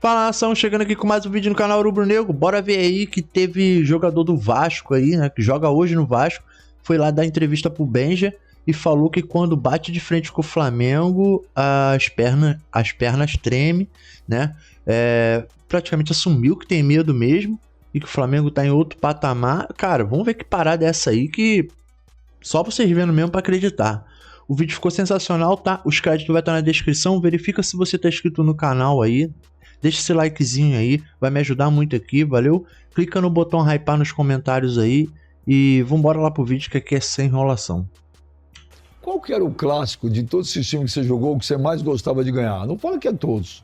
Fala, nação, chegando aqui com mais um vídeo no canal Rubro Negro. Bora ver aí que teve jogador do Vasco aí, né, que joga hoje no Vasco, foi lá dar entrevista pro Benja e falou que quando bate de frente com o Flamengo, as pernas tremem, né? Praticamente assumiu que tem medo mesmo e que o Flamengo tá em outro patamar. Cara, vamos ver que parada é essa aí que só vocês vendo mesmo pra acreditar. O vídeo ficou sensacional, tá? Os créditos vai estar na descrição. Verifica se você tá inscrito no canal aí. Deixa esse likezinho aí, vai me ajudar muito aqui, valeu? Clica no botão hypar nos comentários aí e vambora lá pro vídeo que aqui é sem enrolação. Qual que era o clássico de todos esses times que você jogou que você mais gostava de ganhar? Não fala que é todos.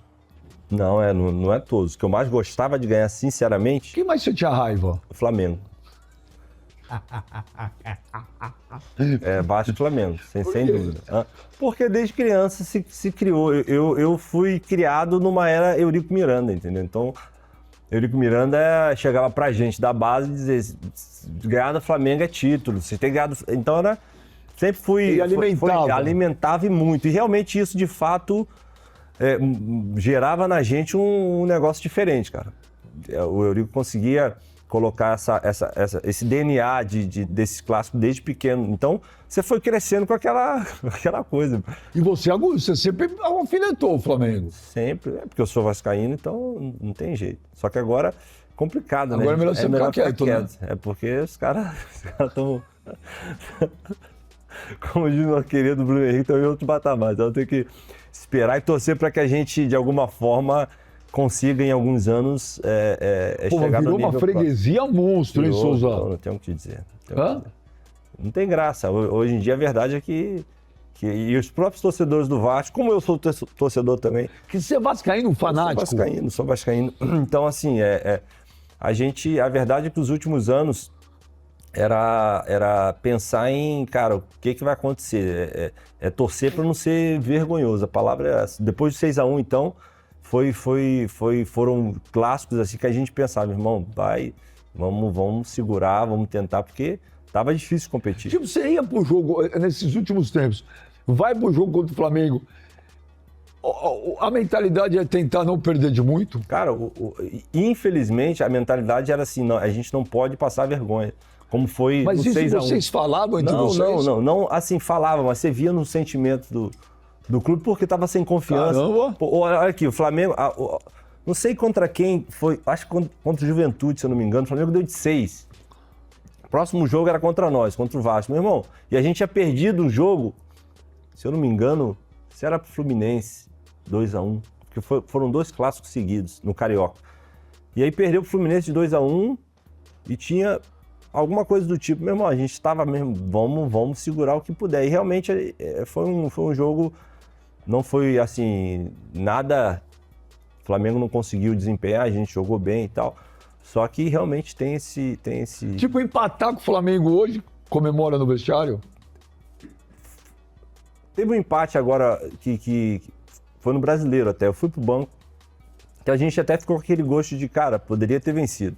Não é todos. O que eu mais gostava de ganhar, sinceramente... Quem mais você tinha raiva? O Flamengo. Vasco e Flamengo, sem dúvida. Porque desde criança se criou. Eu fui criado numa era Eurico Miranda, entendeu? Então, Eurico Miranda chegava pra gente da base e dizia: ganhar do Flamengo é título, você tem ganhado. Então, sempre fui. Alimentava e muito. E realmente isso, de fato, gerava na gente um negócio diferente, cara. O Eurico conseguia colocar esse DNA desse clássico desde pequeno. Então, você foi crescendo com aquela coisa. E você sempre alfinetou o Flamengo? Sempre, porque eu sou vascaíno, então não tem jeito. Só que agora, complicado, agora né? Agora é melhor você ficar quieto, né? É porque os caras estão... Como diz meu querido Bruno Henrique, estão em outro patamar. Então, tem que esperar e torcer para que a gente, de alguma forma, consiga em alguns anos chegar no nível... Virou uma freguesia monstro, hein, Souza? Não tenho o que te dizer. Não tem graça. Hoje em dia a verdade é que e os próprios torcedores do Vasco, como eu sou torcedor também... Que você é vascaíno fanático? Sou vascaíno. Então, assim, a verdade é que os últimos anos era pensar em, cara, o que vai acontecer? Torcer para não ser vergonhoso. A palavra é essa. Depois do 6-1, então... Foram clássicos assim que a gente pensava, irmão, vamos segurar, vamos tentar, porque tava difícil competir. Tipo, você ia pro jogo, nesses últimos tempos, vai pro jogo contra o Flamengo, a mentalidade é tentar não perder de muito? Cara, infelizmente a mentalidade era assim, a gente não pode passar vergonha. Como foi no 6-1. Mas isso vocês falavam entre vocês? Não, assim, falavam, mas você via no sentimento do clube porque estava sem confiança. Caramba. Olha aqui, o Flamengo, não sei contra quem foi, acho que contra o Juventude, se eu não me engano, o Flamengo deu de 6. O próximo jogo era contra nós, contra o Vasco, meu irmão. E a gente tinha perdido o jogo, se eu não me engano, se era pro Fluminense, 2-1, porque foram 2 clássicos seguidos no Carioca. E aí perdeu pro Fluminense de 2-1 e tinha alguma coisa do tipo, meu irmão, a gente estava mesmo, vamos segurar o que puder. E realmente foi um jogo... Não foi, assim, nada... O Flamengo não conseguiu desempenhar, a gente jogou bem e tal. Só que realmente tem esse... Tipo, empatar com o Flamengo hoje, comemora no vestiário? Teve um empate agora que foi no Brasileiro até. Eu fui pro banco, que a gente até ficou com aquele gosto de, cara, poderia ter vencido.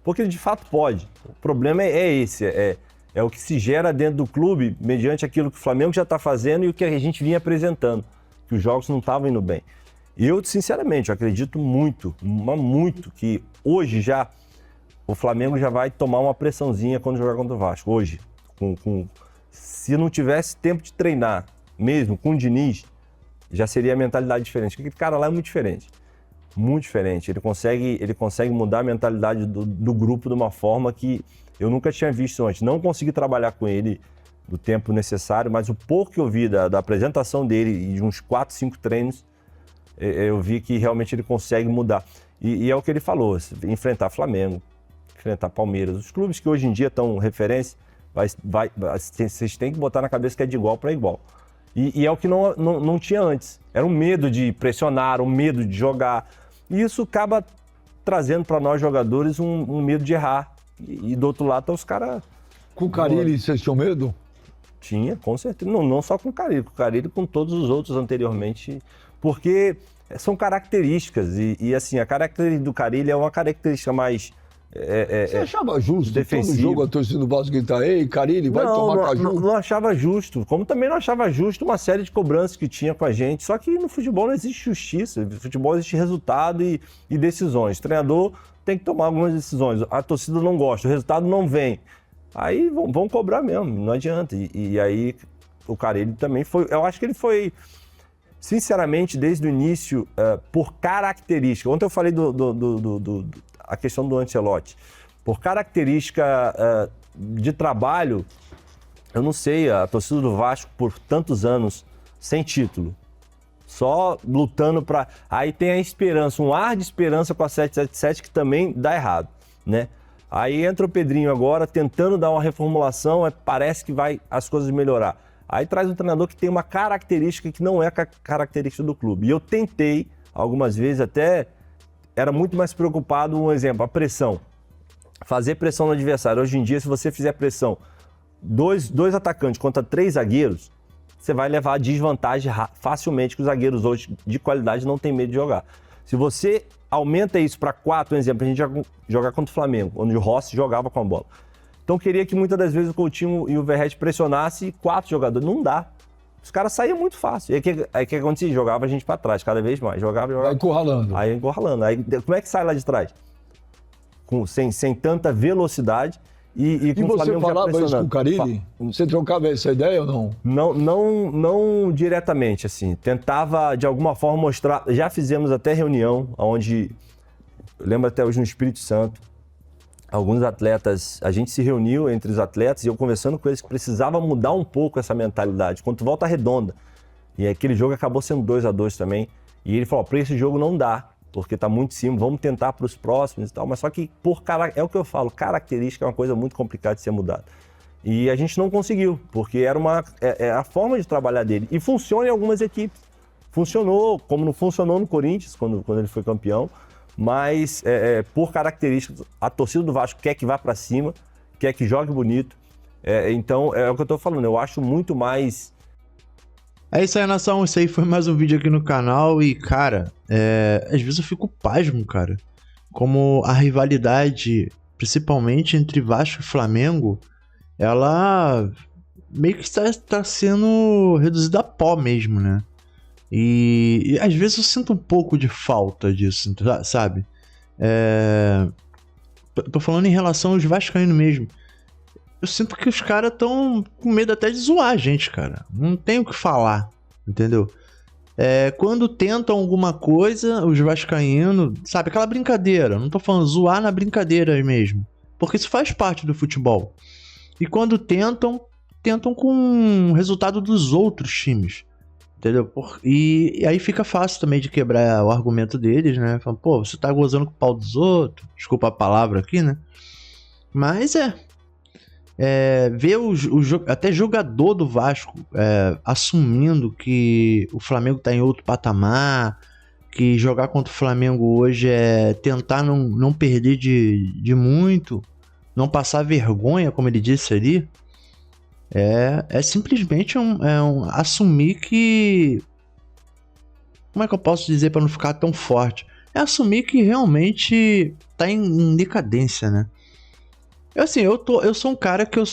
Porque de fato pode. O problema é esse, é o que se gera dentro do clube, mediante aquilo que o Flamengo já está fazendo e o que a gente vinha apresentando. Que os jogos não estavam indo bem. E eu, sinceramente, eu acredito muito que hoje já o Flamengo já vai tomar uma pressãozinha quando jogar contra o Vasco. Hoje, se não tivesse tempo de treinar, mesmo com o Diniz, já seria a mentalidade diferente. Porque aquele cara lá é muito diferente. Muito diferente. Ele consegue mudar a mentalidade do grupo de uma forma que eu nunca tinha visto antes. Não consegui trabalhar com ele do tempo necessário, mas o pouco que eu vi da apresentação dele e de uns 4, 5 treinos, eu vi que realmente ele consegue mudar. E é o que ele falou, enfrentar Flamengo, enfrentar Palmeiras, os clubes que hoje em dia estão referência, vocês têm que botar na cabeça que é de igual para igual. E é o que não tinha antes. Era um medo de pressionar, um medo de jogar. E isso acaba trazendo para nós jogadores um medo de errar. E do outro lado estão os caras... Com o Carille, vocês tinham medo? Tinha, com certeza. Não só com o Carille, com todos os outros anteriormente, porque são características. E assim, a característica do Carille é uma característica mais Você achava justo defensivo. todo jogo a torcida do Vasco gritar, ei, Carille, vai tomar caju? Não achava justo. Como também não achava justo uma série de cobranças que tinha com a gente. Só que no futebol não existe justiça. No futebol existe resultado e decisões. O treinador tem que tomar algumas decisões. A torcida não gosta, o resultado não vem. Aí vão cobrar mesmo, não adianta. E aí o Carille também foi... Eu acho que ele foi, sinceramente, desde o início, por característica. Ontem eu falei a questão do Ancelotti. Por característica de trabalho, eu não sei, a torcida do Vasco por tantos anos sem título, só lutando para... Aí tem a esperança, um ar de esperança com a 777 que também dá errado, né? Aí entra o Pedrinho agora tentando dar uma reformulação, parece que vai as coisas melhorar. Aí traz um treinador que tem uma característica que não é a característica do clube. E eu tentei, algumas vezes até... Era muito mais preocupado, um exemplo, a pressão. Fazer pressão no adversário. Hoje em dia, se você fizer pressão, dois atacantes contra 3 zagueiros, você vai levar a desvantagem facilmente, que os zagueiros hoje de qualidade não tem medo de jogar. Se você aumenta isso para 4, por exemplo, a gente jogar contra o Flamengo, onde o Rossi jogava com a bola. Então queria que muitas das vezes o Coutinho e o Verratti pressionassem 4 jogadores. Não dá. Os caras saíam muito fácil. Aí o que acontecia? Jogava a gente para trás, cada vez mais. Jogava. Vai encurralando. Aí encurralando. Aí como é que sai lá de trás? Sem tanta velocidade e com o Flamengo já pressionando. E você falava isso com o Carille? Você trocava essa ideia ou não? Não diretamente, assim. Tentava, de alguma forma, mostrar... Já fizemos até reunião, onde... Eu lembro até hoje no Espírito Santo. Alguns atletas, a gente se reuniu entre os atletas e eu conversando com eles que precisava mudar um pouco essa mentalidade. Quando Volta Redonda, e aquele jogo acabou sendo 2-2 também, e ele falou, para esse jogo não dá, porque tá muito em cima, vamos tentar para os próximos e tal, mas só que é o que eu falo, característica é uma coisa muito complicada de ser mudada. E a gente não conseguiu, porque era a forma de trabalhar dele, e funciona em algumas equipes. Funcionou, como não funcionou no Corinthians, quando ele foi campeão, mas por características, a torcida do Vasco quer que vá para cima, quer que jogue bonito. Então, é o que eu tô falando, eu acho muito mais... É isso aí, nação. Isso aí foi mais um vídeo aqui no canal e, cara, às vezes eu fico pasmo, cara. Como a rivalidade, principalmente entre Vasco e Flamengo, ela meio que está sendo reduzida a pó mesmo, né? E às vezes eu sinto um pouco de falta disso, sabe? Tô falando em relação aos vascaínos mesmo. Eu sinto que os caras estão com medo até de zoar a gente, cara. Não tem o que falar, entendeu? Quando tentam alguma coisa, os vascaínos, sabe? Aquela brincadeira. Não tô falando zoar na brincadeira mesmo. Porque isso faz parte do futebol. E quando tentam com o resultado dos outros times. Entendeu? E aí fica fácil também de quebrar o argumento deles, né? Falam, pô, você tá gozando com o pau dos outros. Desculpa a palavra aqui, né? Mas ver até jogador do Vasco assumindo que o Flamengo tá em outro patamar, que jogar contra o Flamengo hoje é tentar não perder de muito, não passar vergonha, como ele disse ali. É simplesmente assumir que... Como é que eu posso dizer para não ficar tão forte? É assumir que realmente tá em decadência, né? Assim, eu sou um cara que eu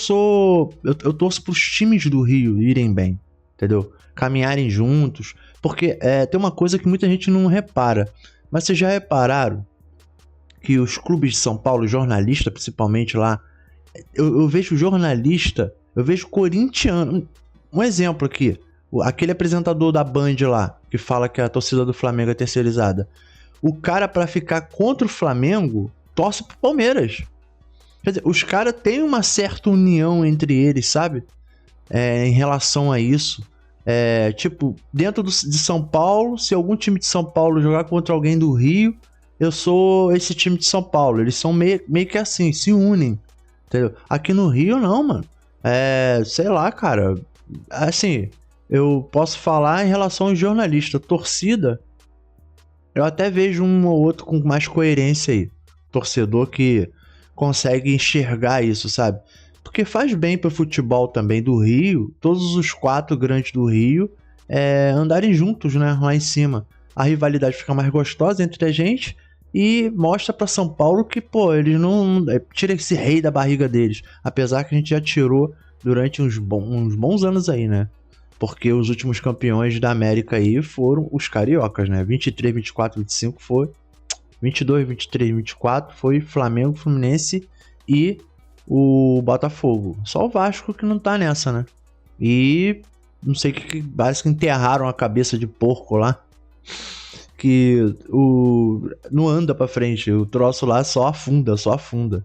torço pros times do Rio irem bem, entendeu? Caminharem juntos, porque tem uma coisa que muita gente não repara. Mas vocês já repararam que os clubes de São Paulo, jornalista principalmente lá, eu vejo jornalista... Eu vejo corintiano. Um exemplo aqui. Aquele apresentador da Band lá, que fala que a torcida do Flamengo é terceirizada. O cara, pra ficar contra o Flamengo, torce pro Palmeiras. Quer dizer, os caras têm uma certa união entre eles, sabe? Em relação a isso. Tipo, dentro de São Paulo, se algum time de São Paulo jogar contra alguém do Rio, eu sou esse time de São Paulo. Eles são meio que assim, se unem. Entendeu? Aqui no Rio, não, mano. Sei lá, cara, assim, eu posso falar em relação ao jornalista, torcida, eu até vejo um ou outro com mais coerência aí, torcedor que consegue enxergar isso, sabe? Porque faz bem pro futebol também do Rio, todos os 4 grandes do Rio andarem juntos, né, lá em cima. A rivalidade fica mais gostosa entre a gente e mostra pra São Paulo que, pô, eles não... tira esse rei da barriga deles. Apesar que a gente já tirou durante uns bons anos aí, né? Porque os últimos campeões da América aí foram os cariocas, né? 23, 24, 25 foi... 22, 23, 24 foi Flamengo, Fluminense e o Botafogo. Só o Vasco que não tá nessa, né? E não sei o que parece que enterraram a cabeça de porco lá. Que não anda pra frente. O troço lá só afunda, só afunda.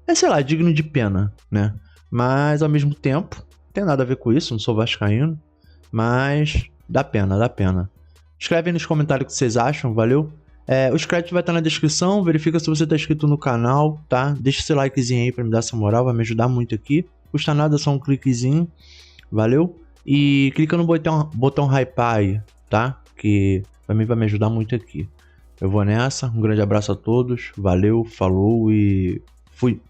É, sei lá, digno de pena, né? Mas ao mesmo tempo, não tem nada a ver com isso, não sou vascaíno. Mas dá pena, dá pena. Escreve aí nos comentários o que vocês acham, valeu? Os créditos vai estar na descrição, verifica se você tá inscrito no canal, tá? Deixa esse likezinho aí pra me dar essa moral, vai me ajudar muito aqui. Custa nada, só um cliquezinho, valeu? E clica no botão hypar aí, tá? Que também vai me ajudar muito aqui. Eu vou nessa, um grande abraço a todos, valeu, falou e fui!